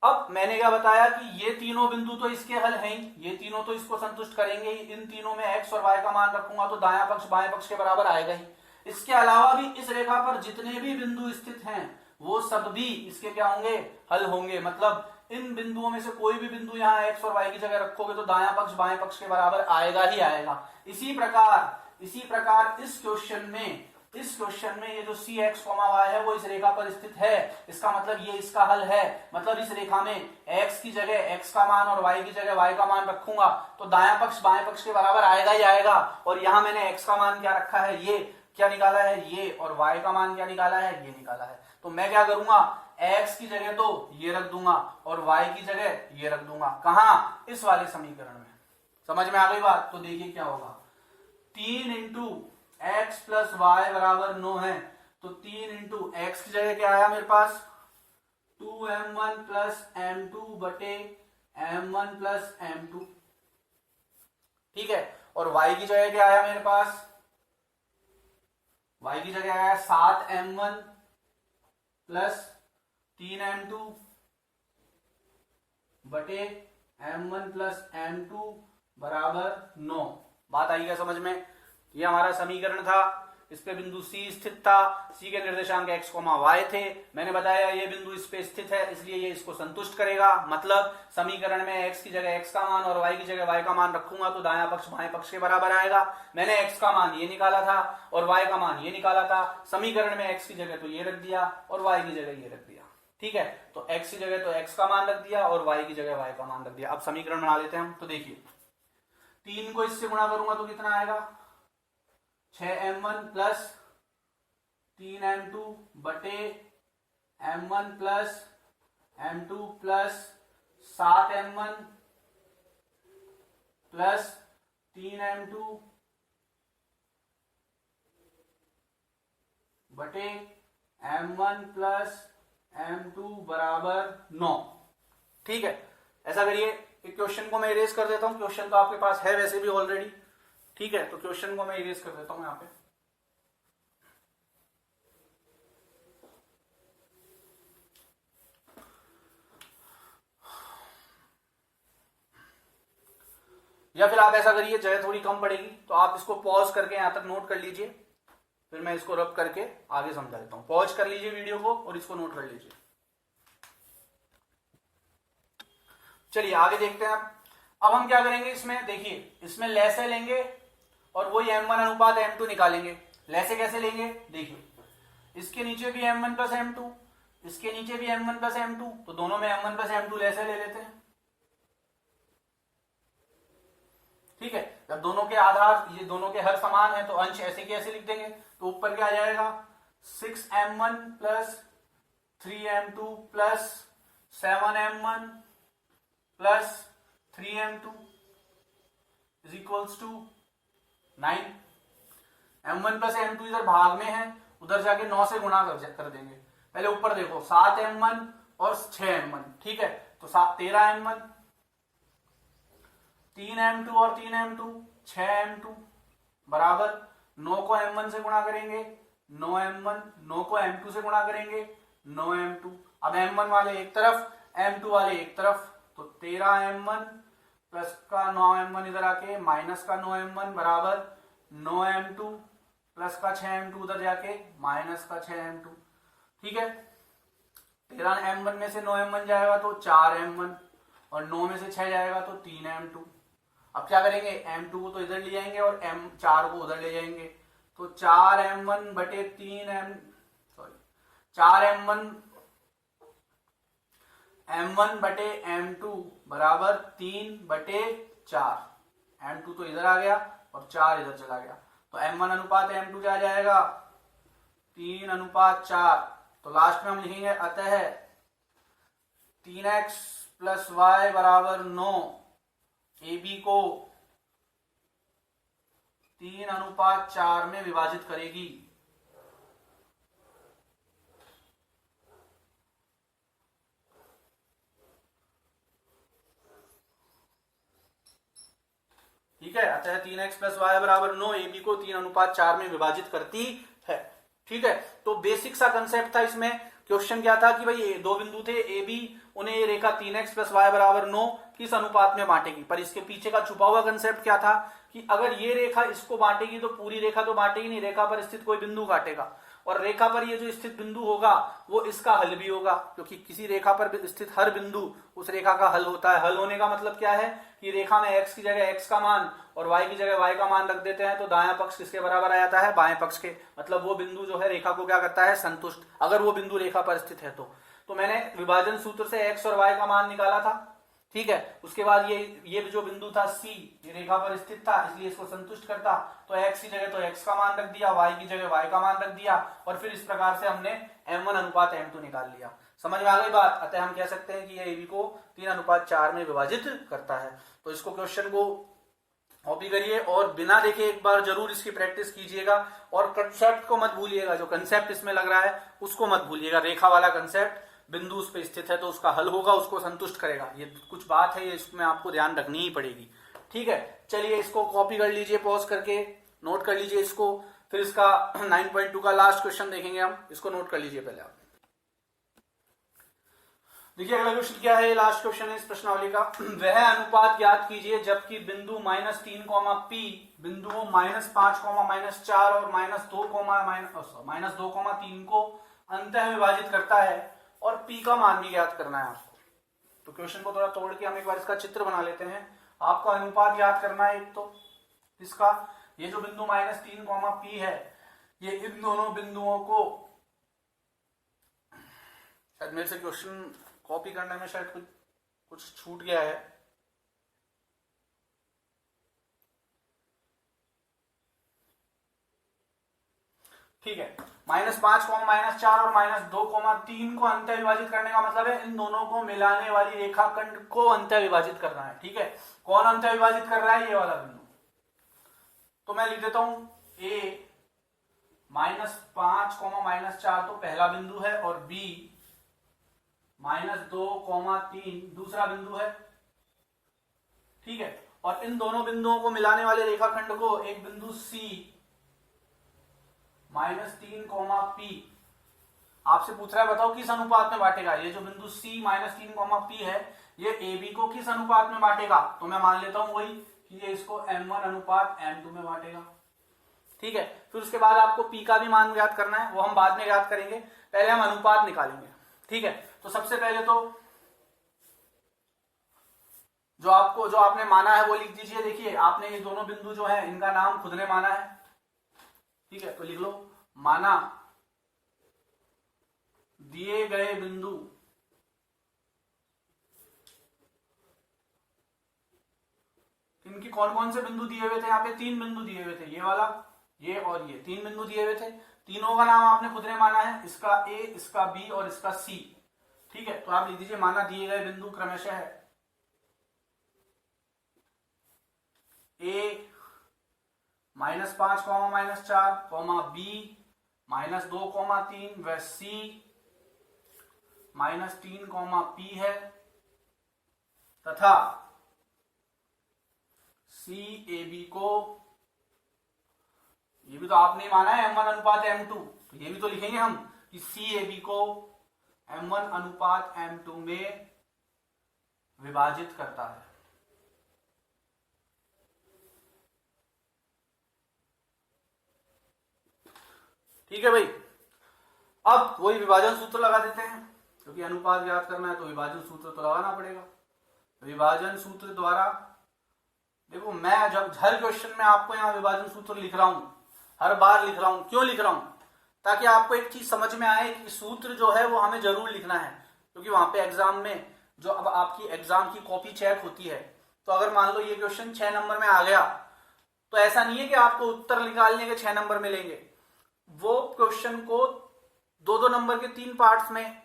अब मैंने क्या बताया कि ये तीनों बिंदु तो इसके हल हैं ही, ये तीनों तो इसको संतुष्ट करेंगे ही। इन तीनों में x और y का मान रखूंगा तो दायां पक्ष बाएं पक्ष के बराबर आएगा ही। इसके अलावा भी इस रेखा पर जितने भी बिंदु स्थित हैं वो सब भी इसके क्या होंगे, हल होंगे। मतलब इन बिंदुओं में से कोई भी बिंदु यहाँ x और y की जगह रखोगे तो दायां पक्ष बाएं पक्ष के बराबर आएगा ही आएगा। इसी प्रकार इस क्वेश्चन में ये जो cx, y है वो इस रेखा पर स्थित है, इसका मतलब ये इसका हल है। मतलब इस रेखा में x की जगह x का मान और y की जगह y का मान रखूंगा तो दायां पक्ष बाएं पक्ष के बराबर आएगा ही आएगा। और यहाँ मैंने x का मान क्या रखा है, ये क्या निकाला है ये, और y का मान क्या निकाला है, ये निकाला है। तो मैं क्या करूंगा, x की जगह तो ये रख दूंगा और y की जगह ये रख दूंगा। कहाँ, इस वाले समीकरण में। समझ में आ गई बात? तो देखिए क्या होगा, 3 इंटू x प्लस वाई बराबर 9 है, तो 3 इंटू एक्स की जगह क्या आया मेरे पास, 2m1 प्लस m2 बटे m1 प्लस m2। ठीक है, और y की जगह क्या आया मेरे पास, y की जगह आया 7m1 प्लस 3m2 बटे m1 प्लस m2 बराबर 9। बात आई क्या समझ में? ये हमारा समीकरण था, इस पे बिंदु C स्थित था, C के निर्देशांक x, y थे। मैंने बताया ये बिंदु इस पे स्थित है इसलिए ये इसको संतुष्ट करेगा। मतलब समीकरण में x की जगह x का मान और y की जगह y का मान रखूंगा तो दायां पक्ष बाएं पक्ष के बराबर आएगा। मैंने x का मान ये निकाला था और y का मान ये निकाला था। समीकरण में x की जगह तो ये रख दिया और y की जगह ये रख दिया। ठीक है, तो x की जगह तो x का मान रख दिया और y की जगह y का मान रख दिया। अब समीकरण बना लेते हैं हम। तो देखिए 3 को इससे गुणा करूंगा तो कितना आएगा, 6m1 प्लस 3m2 बटे m1 plus m2 plus 7m1 plus 3m2 बटे m1 प्लस m2 बराबर 9। ठीक है, ऐसा करिए, एक क्वेश्चन को मैं इरेज कर देता हूं। क्वेश्चन तो आपके पास है वैसे भी ऑलरेडी। ठीक है, तो क्वेश्चन को मैं इरेज कर देता हूं यहां पे। या फिर आप ऐसा करिए, जगह थोड़ी कम पड़ेगी तो आप इसको पॉज करके यहां तक नोट कर लीजिए, फिर मैं इसको रब करके आगे समझा देता हूं। पॉज कर लीजिए वीडियो को और इसको नोट कर लीजिए। चलिए आगे देखते हैं। अब हम क्या करेंगे इसमें, देखिए इसमें लैसे लेंगे और वही m1 अनुपात m2 निकालेंगे। लैसे कैसे लेंगे, देखिए इसके नीचे भी m1 प्लस m2, इसके नीचे भी m1 प्लस m2, तो दोनों में m1 प्लस m2 लैसे ले लेते हैं। ठीक है, जब दोनों के आधार, ये दोनों के हर समान है तो अंश ऐसे के ऐसे लिख देंगे। तो ऊपर क्या आ जाएगा, 6m1 plus 3m2 plus 7m1 plus 3m2 is equals to 9। m1 plus m2 इधर भाग में है, उधर जाके 9 से गुणा कर देंगे। पहले ऊपर देखो 7m1 और 6m1। ठीक है, तो 13m1, 3m2 और 3m2 6m2 बराबर 9 को m1 से गुणा करेंगे 9m1, 9 को m2 से गुणा करेंगे 9m2। अब m1 वाले एक तरफ, m2 वाले एक तरफ, तो 13m1 प्लस का 9m1 इधर आके माइनस का 9m1 बराबर 9m2 प्लस का 6m2 उधर जाके माइनस का 6m2। ठीक है, 13m1 में से 9m1 जाएगा तो 4m1 और 9 में से 6 जाएगा तो 3m2। अब क्या करेंगे, m2 को तो इधर ले जाएंगे और m4 को उधर ले जाएंगे, तो 4m1 बटे 4m1 m1 बटे m2 बराबर 3 बटे 4। m2 तो इधर आ गया और 4 इधर चला गया, तो m1 अनुपात m2 क्या आ जाएगा, 3 अनुपात 4। तो लास्ट में हम लिखेंगे अतः 3x प्लस वाई बराबर 9 AB को 3:4 में विभाजित करेगी। ठीक है, अतः 3x प्लस वाई बराबर 9 AB को 3:4 में विभाजित करती है। ठीक है, तो बेसिक सा कंसेप्ट था इसमें। क्वेश्चन क्या था कि भाई दो बिंदु थे ए बी, उन्हें ये रेखा 3x प्लस वाई बराबर 9 किस अनुपात में बांटेगी। पर इसके पीछे का छुपा हुआ कंसेप्ट क्या था कि अगर ये रेखा इसको बांटेगी तो पूरी रेखा तो बांटेगी नहीं, रेखा पर स्थित कोई बिंदु काटेगा, और रेखा पर ये जो स्थित बिंदु होगा वो इसका हल भी होगा, क्योंकि किसी रेखा पर स्थित हर बिंदु उस रेखा का हल होता है। हल होने का मतलब क्या है कि रेखा में x की जगह x का मान और y की जगह y का मान रख देते हैं तो दायां पक्ष किसके बराबर आ जाता है, बाएं पक्ष के। मतलब वो बिंदु जो है रेखा को क्या करता है, संतुष्ट, अगर वो बिंदु रेखा पर स्थित है तो मैंने विभाजन सूत्र से x और y का मान निकाला था। ठीक है, उसके बाद ये जो बिंदु था C, ये रेखा पर स्थित था, इसलिए इसको संतुष्ट करता, तो x की जगह तो x का मान रख दिया, y की जगह y का मान रख दिया, और फिर इस प्रकार से हमने m1:m2 निकाल लिया। समझ में आ गई बात। अतः हम कह सकते हैं कि ये AB को 3:4 में विभाजित करता है। तो इसको क्वेश्चन को कॉपी करिए और बिना देखे एक बार जरूर इसकी प्रैक्टिस कीजिएगा, और कंसेप्ट को मत भूलिएगा, जो कंसेप्ट इसमें लग रहा है उसको मत भूलिएगा। रेखा वाला कंसेप्ट, बिंदु उस पर स्थित है तो उसका हल होगा, उसको संतुष्ट करेगा, ये कुछ बात है, ये इसमें आपको ध्यान रखनी ही पड़ेगी। ठीक है, चलिए इसको कॉपी कर लीजिए, पॉज करके नोट कर लीजिए इसको, फिर इसका 9.2 का लास्ट क्वेश्चन देखेंगे हम। इसको नोट कर लीजिए पहले आप। देखिए अगला क्वेश्चन क्या है, लास्ट क्वेश्चन है इस प्रश्नावली का। वह अनुपात ज्ञात कीजिए जबकि बिंदु -3, P बिंदुओं -5, -4 और -2, को अंतः विभाजित करता है, और P का मान भी ज्ञात करना है आपको। तो क्वेश्चन को थोड़ा तोड़ के हम एक बार इसका चित्र बना लेते हैं। आपको अनुपात ज्ञात करना है एक तो इसका, ये जो बिंदु -3, P है, ये इन दोनों बिंदुओं को, शायद मेरे से क्वेश्चन कॉपी करने में शायद कुछ छूट गया है। ठीक है, -5, -4 और -2, 3 को अंतः विभाजित करने का मतलब है इन दोनों को मिलाने वाली रेखाखंड को अंतः विभाजित करना है। ठीक है, कौन अंतः विभाजित कर रहा है, ये वाला बिंदु। तो मैं लिख देता हूं A -5, -4 तो पहला बिंदु है, और B -2, 3 दूसरा बिंदु है। ठीक है, और इन दोनों बिंदुओं को मिलाने वाले रेखाखंड को एक बिंदु C -3, P आपसे पूछ रहा है बताओ किस अनुपात में बांटेगा। ये जो बिंदु C -3, P है, ये AB को किस अनुपात में बांटेगा। तो मैं मान लेता हूं वही कि ये इसको m1:m2 में बांटेगा। ठीक है, फिर उसके बाद आपको P का भी मान ज्ञात करना है, वो हम बाद में ज्ञात करेंगे, पहले हम अनुपात निकालेंगे। ठीक है, तो सबसे पहले तो जो आपने माना है वो लिख दीजिए। देखिए आपने ये दोनों बिंदु जो है इनका नाम खुद ने माना है। ठीक है, तो लिख लो, माना दिए गए बिंदु इनकी कौन कौन से बिंदु दिए हुए थे, यहाँ पे 3 बिंदु दिए हुए थे, ये वाला, ये और ये 3 बिंदु दिए हुए थे। तीनों का नाम आपने खुद ने माना है, इसका A, इसका B और इसका C। ठीक है, तो आप लिख दीजिए माना दिए गए बिंदु क्रमशः है A -5, -4, B -2, 3 व C -3, P है, तथा CAB को, ये भी तो आपने माना है m1:m2, तो ये भी तो लिखेंगे हम कि CAB को m1:m2 में विभाजित करता है। ठीक है भाई, अब वही विभाजन सूत्र लगा देते हैं, क्योंकि अनुपात ज्ञात करना है तो विभाजन सूत्र तो लगाना पड़ेगा। विभाजन सूत्र द्वारा, देखो मैं जब हर क्वेश्चन में आपको यहाँ विभाजन सूत्र लिख रहा हूं, हर बार लिख रहा हूं, क्यों लिख रहा हूं, ताकि आपको एक चीज समझ में आए कि सूत्र जो है वो हमें जरूर लिखना है। क्योंकि वहां पे एग्जाम में जो अब आपकी एग्जाम की कॉपी चेक होती है, तो अगर मान लो ये क्वेश्चन 6 नंबर में आ गया, तो ऐसा नहीं है कि आपको उत्तर निकालने के 6 नंबर मिलेंगे। वो क्वेश्चन को दो दो नंबर के 3 पार्ट्स में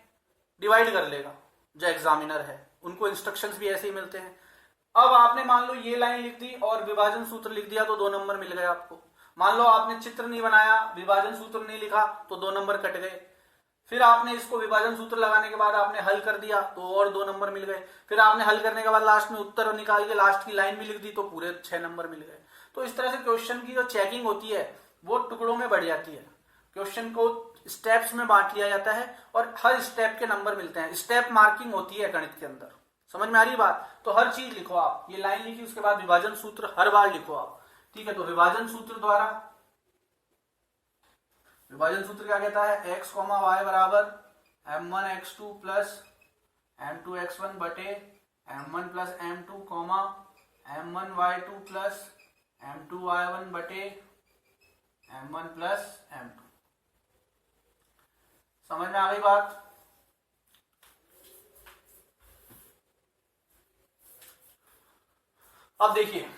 डिवाइड कर लेगा जो एग्जामिनर है, उनको इंस्ट्रक्शंस भी ऐसे ही मिलते हैं। अब आपने मान लो ये लाइन लिख दी और विभाजन सूत्र लिख दिया तो 2 नंबर मिल गए आपको। मान लो आपने चित्र नहीं बनाया, विभाजन सूत्र नहीं लिखा तो 2 नंबर कट गए। फिर आपने इसको विभाजन सूत्र लगाने के बाद आपने हल कर दिया तो और 2 नंबर मिल गए। फिर आपने हल करने के बाद लास्ट में उत्तर निकाल के लास्ट की लाइन भी लिख दी तो पूरे 6 नंबर मिल गए। तो इस तरह से क्वेश्चन की जो चेकिंग होती है वो टुकड़ों में बढ़ जाती है। क्वेश्चन को स्टेप्स में बांट लिया जाता है और हर स्टेप के नंबर मिलते हैं। स्टेप मार्किंग होती है गणित के अंदर। समझ में आ रही बात? तो हर चीज लिखो आप। ये लाइन लिखी उसके बाद विभाजन सूत्र हर बार लिखो आप। ठीक है, तो विभाजन सूत्र द्वारा, विभाजन सूत्र क्या कहता है? x, y बराबर m1 x2 plus m2 x1 बटे m1 plus m2 comma m1 y2 plus m2 y1 बटे m1 प्लस m2। समझ में आ गई बात? अब देखिए,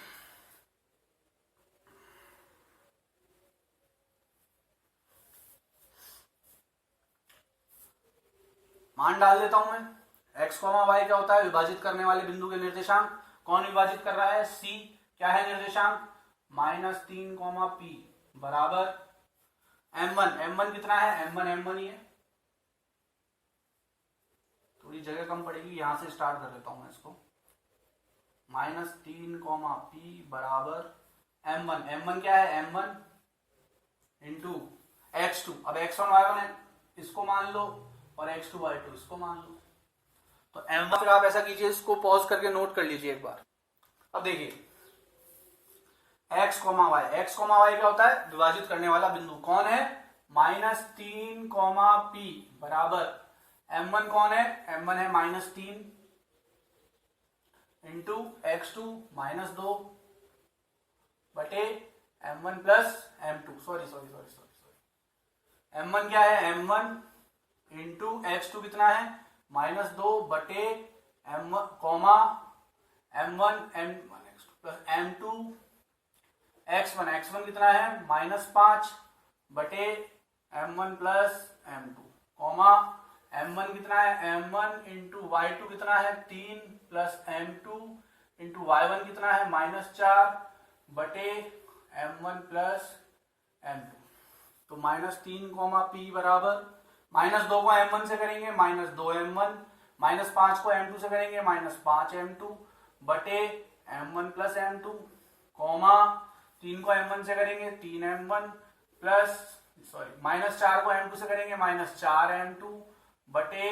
मान डाल देता हूं मैं। x, y क्या होता है? विभाजित करने वाले बिंदु के निर्देशांक। कौन विभाजित कर रहा है? c। क्या है निर्देशांक? -3, p बराबर m1। m1 कितना है? m1 ही है। थोड़ी जगह कम पड़ेगी, यहां से स्टार्ट कर देता हूं मैं इसको। -3, p बराबर m1। m1 क्या है? m1 into x2। अब x1 y1 है, इसको मान लो, और x2 y2 इसको मान लो। तो m1, फिर आप ऐसा कीजिए, इसको पॉज करके नोट कर लीजिए एक बार। अब देखिए x, y। x, y क्या होता है? विभाजित करने वाला बिंदु। कौन है? -3, p बराबर m1 कौन है? m1 है -3 इंटू x2 -2 बटे m1 plus m2। Sorry m1 क्या है? m1 इंटू x2 कितना है? -2 बटे m1 comma m1 x2 plus m2 x1। x1 कितना है? -5 बटे m1 plus m2 comma m1 कितना है? m1 इंटू y2 कितना है? 3 प्लस m2 इंटू y1 कितना है? -4 बटे m1 प्लस m2। तो -3, p बराबर -2 को m1 से करेंगे -2m1, -5 को m2 से करेंगे -5m2 बटे m1 प्लस m2 कॉमा 3 को m1 से करेंगे 3m1 प्लस -4 को m2 से करेंगे -4m2 बटे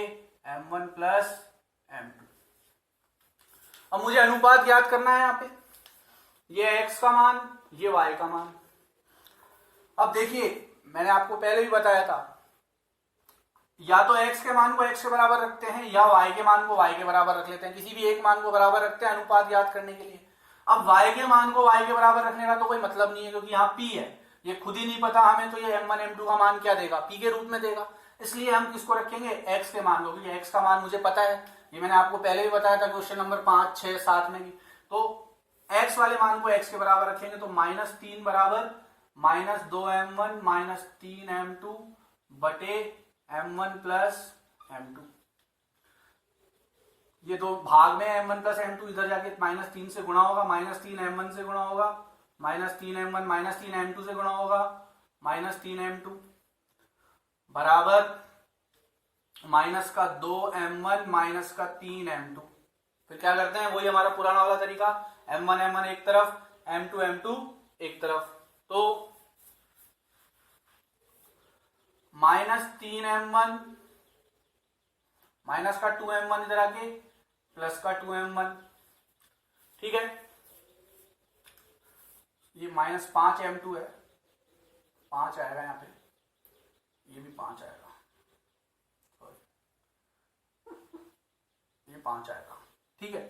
m1 प्लस m2। अब मुझे अनुपात याद करना है यहाँ पे। ये x का मान, ये y का मान। अब देखिए, मैंने आपको पहले भी बताया था, या तो x के मान को x के बराबर रखते हैं या y के मान को y के बराबर रख लेते हैं। किसी भी एक मान को बराबर रखते हैं अनुपात याद करने के लिए। अब y के मान को y के बराबर रखने का तो कोई मतलब नहीं है, क्योंकि यहाँ p है, ये खुद ही नहीं पता हमें, तो ये m1 m2 का मान क्या देगा? p के रूप में देगा। इसलिए हम किसको रखेंगे? x के मान को, क्योंकि x का मान मुझे पता है। ये मैंने आपको पहले भी बताया था क्वेश्चन नंबर 5, 6, 7 में भी। तो x वाले मान को x के बराबर रखेंगे तो -3 बराबर -2m1 -3m2 बटे m1 प्लस m2। ये दो भाग में m1 प्लस m2, इधर जाके -3 से गुणा होगा, -3m1 से गुणा होगा, -3m1 -3m2 से गुणा होगा, -3m2 बराबर -2m1 -3m2। फिर क्या करते हैं? वही हमारा पुराना वाला तरीका, m1 एक तरफ, m2 एक तरफ। तो -3m1 माइनस का 2m1 इधर आके प्लस का 2m1। ठीक है, ये -5m2 है, 5 आएगा यहाँ पे, ये भी 5 आएगा, ये 5 आएगा। ठीक है,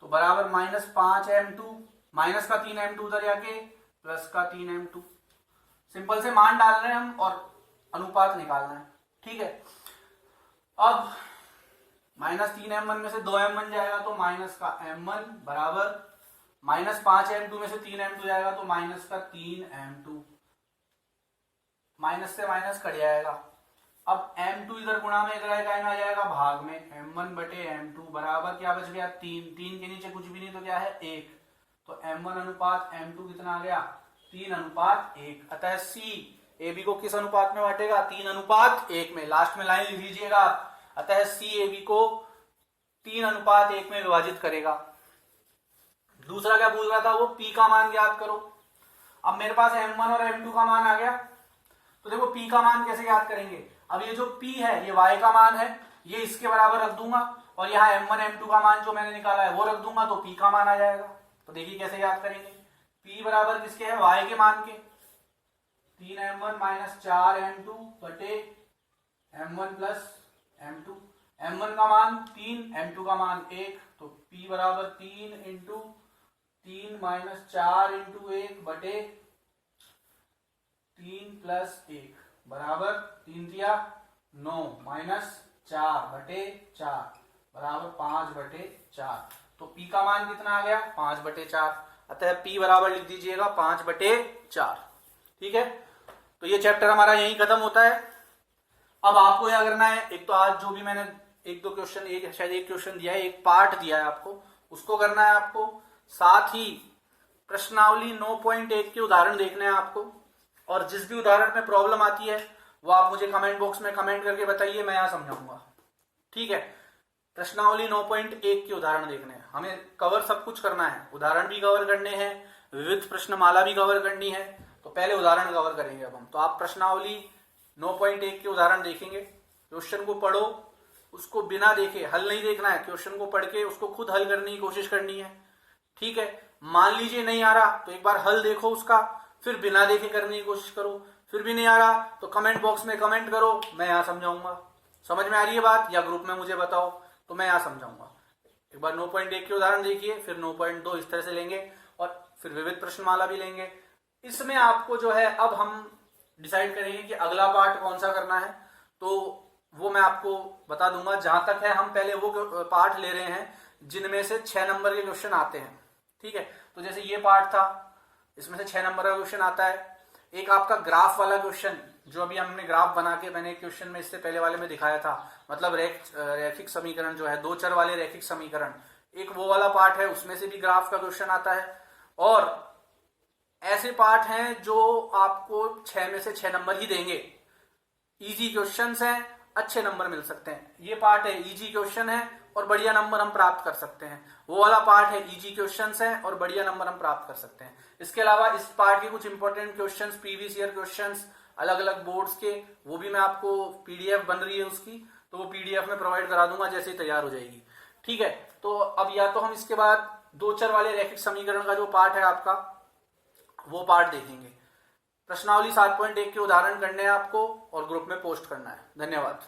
तो बराबर -5m2 माइनस का 3m2 उधर जाके प्लस का 3m2। सिंपल से मान डाल रहे हैं हम और अनुपात निकालना है। ठीक है, अब -3m1 में से 2m1 जाएगा तो माइनस का m1 बराबर -5m2 में से 3m2 जाएगा तो माइनस का 3m2। माइनस से माइनस कट जाएगा, अब m2 इधर गुणा में इधर आएगा, आ जाएगा भाग में, m1 बटे m2 बराबर क्या बच गया 3, 3 के नीचे कुछ भी नहीं तो क्या है 1, तो m1 अनुपात m2 कितना आ गया 3 अनुपात 1। अतः c ए बी को किस अनुपात में बांटेगा 3 अनुपात 1 में। लास्ट में लाइन लिख लीजिएगा, अतः c ए बी को 3 अनुपात 1 में विभाजित करेगा। दूसरा क्या पूछ रहा था वो p का मान ज्ञात करो। अब मेरे पास m1 और m2 का मान आ गया, तो देखो p का मान कैसे ज्ञात करेंगे। अब ये जो p है ये y का मान है, ये इसके बराबर रख दूंगा और यहाँ m1 m2 का मान जो मैंने निकाला है वो रख दूंगा, तो p का मान आ जाएगा। तो देखिए कैसे याद करेंगे, p बराबर किसके है y के मान के, 3m1 माइनस 4m2 बटे m1 प्लस m2। m1 का मान 3, m2 का मान 1, तो p बराबर 3 इंटू 3 माइनस 4 इंटू 1 बटे 3 प्लस 1 बराबर 3 दिया 9 माइनस 4 बटे 4 बराबर 5 बटे 4। तो p का मान कितना आ गया 5 बटे 4। अतः p बराबर लिख दीजिएगा 5 बटे 4। ठीक है, तो ये चैप्टर हमारा यहीं खत्म होता है। अब आपको क्या करना है, एक तो आज जो भी मैंने एक दो क्वेश्चन, एक शायद एक क्वेश्चन दिया है, एक पार्ट दिया है आपको, उसको करना है आपको। साथ ही प्रश्नावली 9.1 के उदाहरण देखने हैं आपको, और जिस भी उदाहरण में प्रॉब्लम आती है वो आप मुझे कमेंट बॉक्स में कमेंट करके बताइए, मैं यहां समझाऊंगा। ठीक है, प्रश्नावली 9.1 के उदाहरण देखने हैं, हमें कवर सब कुछ करना है, उदाहरण भी कवर करने हैं, विविध प्रश्नमाला भी कवर करनी है। तो पहले उदाहरण कवर करेंगे अब हम। तो आप प्रश्नावली 9.1 के उदाहरण देखेंगे, क्वेश्चन को पढ़ो, उसको बिना देखे, हल नहीं देखना है, क्वेश्चन को पढ़ के उसको खुद हल करने की कोशिश करनी है। ठीक है, मान लीजिए नहीं आ रहा तो एक बार हल देखो उसका, फिर बिना देखे करने की कोशिश करो, फिर भी नहीं आ रहा तो कमेंट बॉक्स में कमेंट करो, मैं यहां समझाऊंगा। समझ में आ रही है बात, या ग्रुप में मुझे बताओ तो मैं यहां समझाऊंगा। एक बार 9.1 के उदाहरण देखिए, फिर 9.2 इस तरह से लेंगे, और फिर विविध प्रश्नमाला भी लेंगे। इसमें आपको जो है अब हम डिसाइड करेंगे कि अगला पार्ट कौन सा करना है, तो वो मैं आपको बता दूंगा। जहां तक है हम पहले वो पार्ट ले रहे हैं जिनमें से 6 नंबर के क्वेश्चन आते हैं। ठीक है, तो जैसे ये पार्ट था, इसमें से 6 नंबर का क्वेश्चन आता है। एक आपका ग्राफ वाला क्वेश्चन, जो अभी हमने ग्राफ बना के मैंने क्वेश्चन में इससे पहले वाले में दिखाया था, मतलब रैखिक समीकरण जो है, 2 चर वाले रैखिक समीकरण, एक वो वाला पार्ट है, उसमें से भी ग्राफ का क्वेश्चन आता है। और ऐसे पार्ट हैं जो आपको 6 में से 6 नंबर ही देंगे, इजी क्वेश्चंस हैं, अच्छे नंबर मिल सकते हैं। ये पार्ट है इजी क्वेश्चन है और बढ़िया नंबर हम प्राप्त कर सकते हैं। वो वाला पार्ट है इजी क्वेश्चंस है और बढ़िया नंबर हम प्राप्त कर सकते हैं। इसके अलावा इस पार्ट के कुछ important questions, previous year questions अलग अलग बोर्ड्स के, वो भी मैं आपको पीडीएफ बन रही है उसकी, तो वो पीडीएफ में प्रोवाइड करा दूंगा जैसे ही तैयार हो जाएगी। ठीक है, तो अब या तो हम इसके बाद 2 चर वाले रैखिक समीकरण का जो पार्ट है आपका, वो पार्ट देखेंगे। प्रश्नावली 7.1 के उदाहरण करने हैं आपको और ग्रुप में पोस्ट करना है। धन्यवाद।